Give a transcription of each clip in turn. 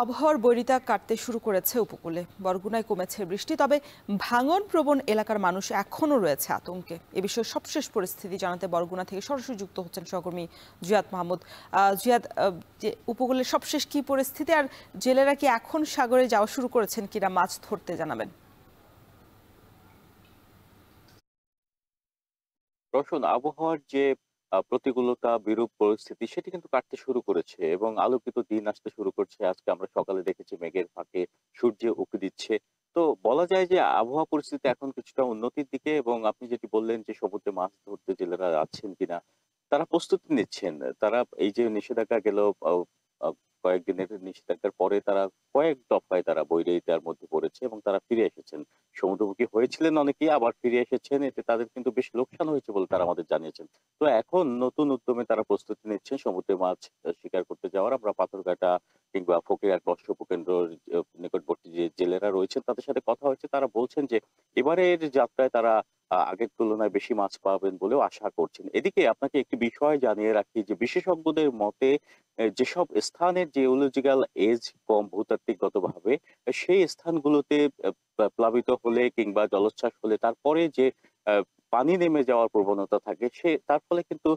আবহাওয়ার বৈরিতা কাটতে শুরু করেছে উপকূলে। বরগুনায় কমেছে বৃষ্টি, তবে ভাঙন প্রবণ এলাকার মানুষ এখনও রয়েছে আতঙ্কে। এ বিষয়ে সবশেষ পরিস্থিতি জানাতে বরগুনা থেকে সরাসরি যুক্ত হচ্ছেন সহকর্মী জিয়াদ মাহমুদ। জিয়াদ, যে উপকূলের সবশেষ কি পরিস্থিতি, আর জেলেরা কি এখন সাগরে যাওয়া শুরু করেছেন কিনা মাছ ধরতে, জানাবেন। রওশন, আবহাওয়ার যে প্রতিকূলতা, বিরূপ পরিস্থিতি সেটি কিন্তু কাটতে শুরু করেছে এবং আলোকিত দিন আসতে শুরু করছে। আজকে আমরা সকালে দেখেছি মেঘের ফাঁকে সূর্য উঁকি দিচ্ছে। তো বলা যায় যে আবহাওয়া পরিস্থিতি এখন কিছুটা উন্নতির দিকে এবং আপনি যেটি বললেন যে সমুদ্রে মাছ ধরতে জেলেরা যাচ্ছেন কিনা, তারা প্রস্তুতি নিচ্ছেন। তারা এই যে নিষেধাজ্ঞা গেল আ আ কয়েকদিনের নিষেধাজ্ঞার পরে তারা কয়েক দফায় তারা বৈরিতার মধ্যে পড়েছে এবং তারা ফিরে এসেছেন। সমুদ্রমুখী হয়েছিলেন অনেকেই, আবার ফিরে এসেছেন। এতে তাদের কিন্তু বেশ লোকসান হয়েছে বলে তারা আমাদের জানিয়েছেন। তো এখন নতুন উদ্যমে তারা প্রস্তুতি নিচ্ছেন সমুদ্রে মাছ শিকার করতে যাওয়ার। আমরা পাথরঘাটা কিংবা ফকিরহাট মৎস্য উপকেন্দ্রর নিকটবর্তী যে জেলেরা রয়েছেন তাদের সাথে কথা হয়েছে। তারা বলছেন যে এবারের যাত্রায় তারা আগের তুলনায় বেশি মাছ পাবেন বলেও আশা করছেন। এদিকে আপনাকে একটি বিষয় জানিয়ে রাখি যে বিশেষজ্ঞদের মতে যেসব স্থানের জিওলজিক্যাল এজ কম ভূতাত্ত্বিকগতভাবে, সেই স্থানগুলোতে প্লাবিত হলে কিংবা জলোচ্ছ্বাস হলে তারপরে যে আ পানি নেমে যাওয়ার প্রবণতা থাকে তার ফলে কিন্তু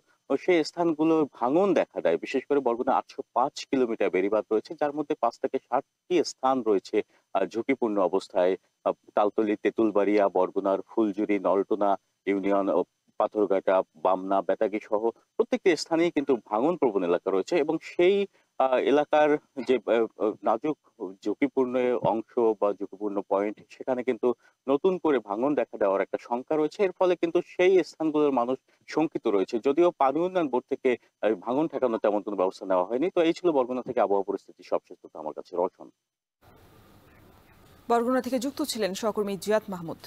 সেই স্থানগুলোর ভাঙন দেখা দেয়। বিশেষ করে বরগুনা ৮০৫ কিলোমিটার বেড়িবাঁধ রয়েছে, যার মধ্যে ৫ থেকে ৭ টি স্থান রয়েছে ঝুঁকিপূর্ণ অবস্থায়। তালতলী, তেঁতুলবাড়িয়া, বরগুনার ফুলজুরি, নলটোনা ইউনিয়ন, পাথরঘাটা, বামনা, বেতাগী সহ প্রত্যেকটি স্থানেই কিন্তু ভাঙন প্রবণ এলাকা রয়েছে এবং সেই এলাকার যে নাজুক ঝুঁকিপূর্ণ অংশ বা ঝুঁকিপূর্ণ পয়েন্ট, সেখানে কিন্তু নতুন করে ভাঙন দেখা দেওয়ার একটা শঙ্কা রয়েছে। এর ফলে কিন্তু সেই স্থানগুলোর মানুষ শঙ্কিত রয়েছে। যদিও পানি উন্নয়ন বোর্ড থেকে ভাঙন ঠেকানোর তেমন কোনো ব্যবস্থা নেওয়া হয়নি। তো এই ছিল বরগুনা থেকে আবহাওয়া পরিস্থিতির সবশেষ তথ্য আমার কাছে। রওশন। বরগুনা থেকে যুক্ত ছিলেন সহকর্মী জিয়াদ মাহমুদ।